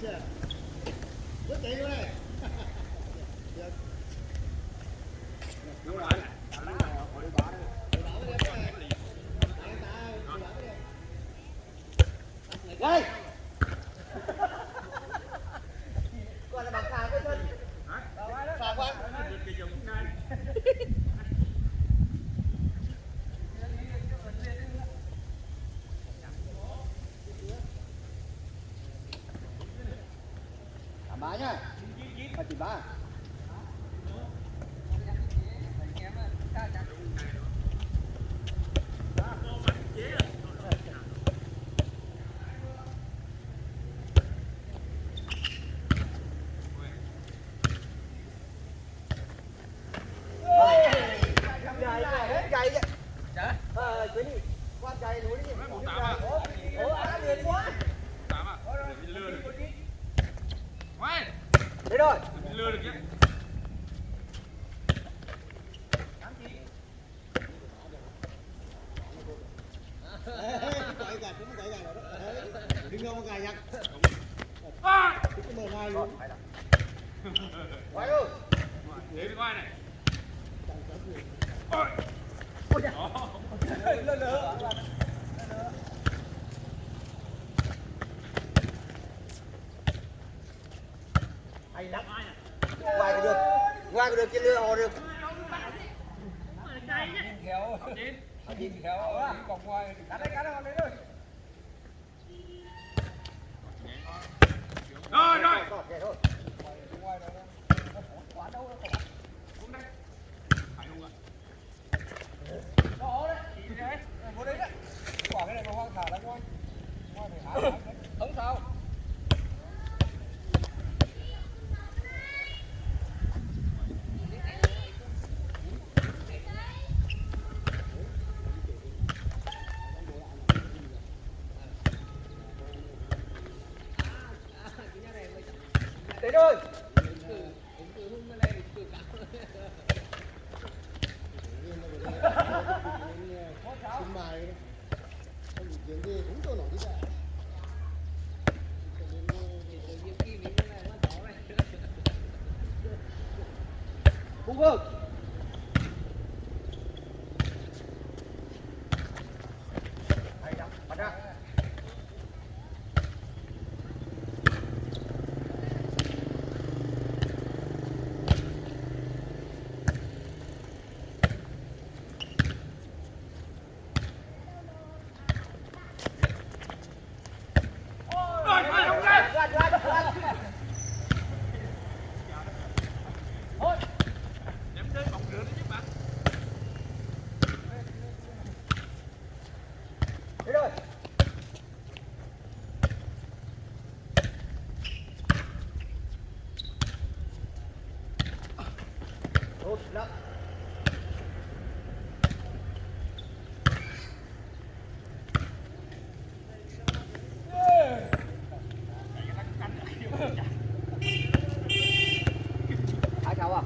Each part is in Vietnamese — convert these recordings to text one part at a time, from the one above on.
Rất chạy luôn này. Đây. Còn là bằng phà với thân. Phà qua. Bá nhá. Phải chỉ bá. Chạy chứ. Cái đi. Qua chạy núi đi. Ủa, ăn liền quá. Đấy rồi. Lừa được chứ. Đừng ngông gài nhặt. À! Cái bờ ngoài luôn. Quay luôn. Để bên ngoài này. Ôi. Ôi da. Lỡ. Hay lắm. Ngoài có được. Ngoài có được trên lừa hồ được. Khéo. Nhìn khéo vòng ngoài. Cắt đây thôi. Rồi. Ngoài đó. Quá đâu đâu. Cũng đây. Phải không ạ? Đó đấy. Chỉ đấy. Vô đấy đấy. Quả cái này mà hoang thả ra thôi. Ngoài phải hái. Không sao. Đấy rồi. Xin bài không chuyện gì cũng tôi nổi đi ra. Không vâng. Hay lắm, bắn ra. Thế rồi. Tốt lắm. Ai chào à?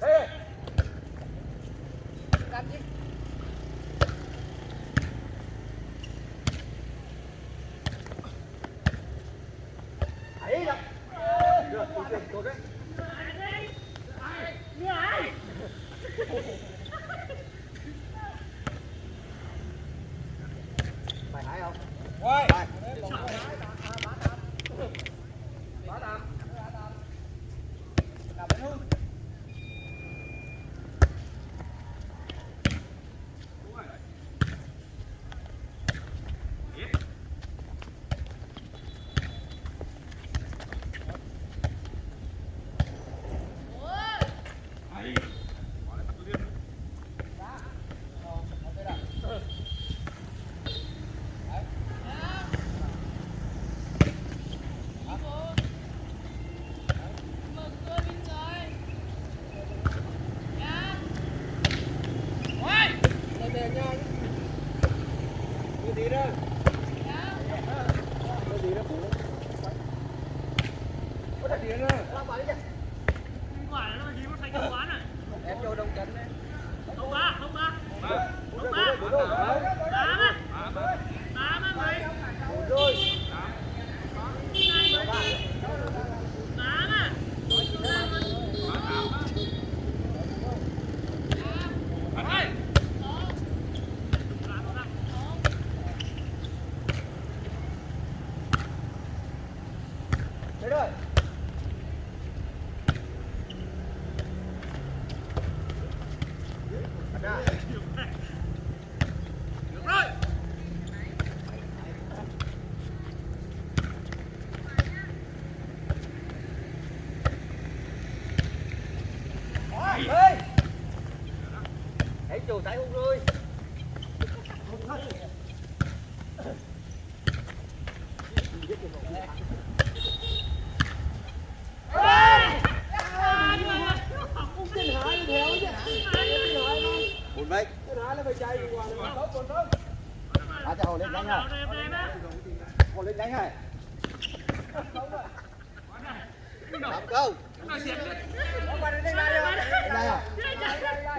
Đây. Cắt đi. Ấy đó. Được, tốt đấy. Phải hái không? Quay. Phải. Bá tạm. Làm đến hương. Quả nó gì mà thành quán à? Em vô đông chấn đấy. Đâu ba. nha. Được rồi. Ê! Thấy chủ thấy không rồi. Bốn mấy. À, cho hồ lên đánh hả? Hồ lên đánh hả? Làm câu. Đánh đây à? Đánh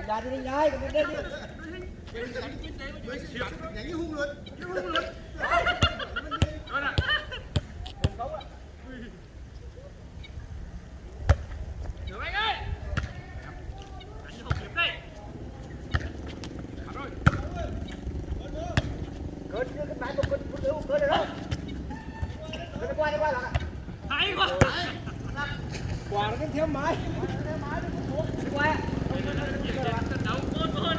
đây, đánh đây, đánh đây đi. Nhảy hung luôn. Được anh ơi. Đánh hộp kiếm đây. Rồi. Cơn như cái máy một cơn này đó. Cơn qua lại. Hay quá. Quả nó cái theo máy. Đi qua. Trận đấu côn.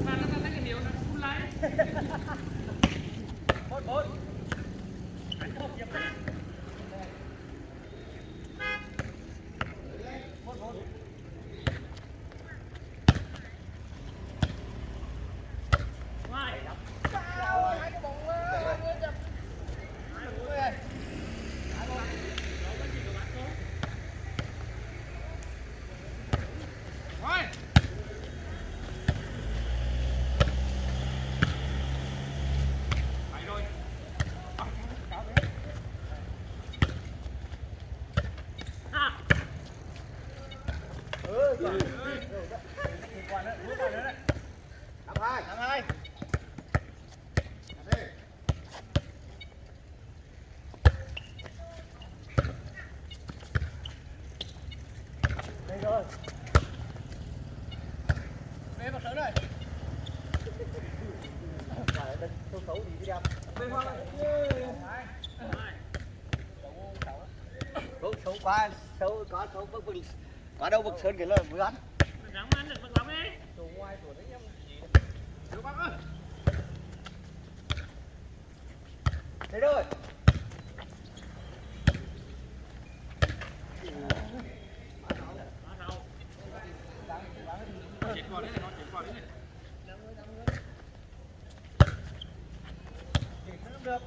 Và nó đánh cái điều nó phun lái. Bốn. Đánh hộp kiếm đây. Năm hai. Đây rồi. Về vào sớm đây. Phải đánh xấu gì đi em. Xấu quá, xấu có đâu bực sơn cái là vừa ăn. Ráng ăn được lắm ấy. Đồ ngoài tuổi đấy em. Được bác ơi. Thế rồi. Chết còn đấy này, nó chết còn đấy này. Được.